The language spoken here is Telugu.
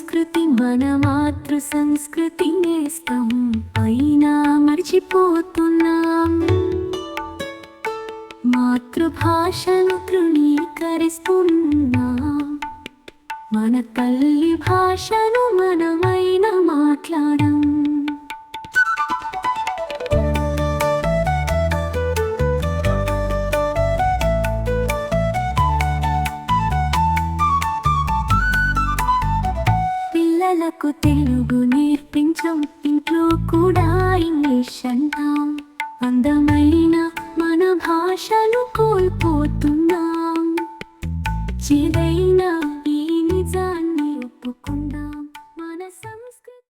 సంస్కృతి మన మాతృ సంస్కృతి నేస్తం అయినా మర్చిపోతున్నాం. మాతృభాషను తృణీకరిస్తున్నాం. మన తల్లి భాషను మనమైన మాట్లాడం. పిల్లలకు తెలుగు నేర్పించం.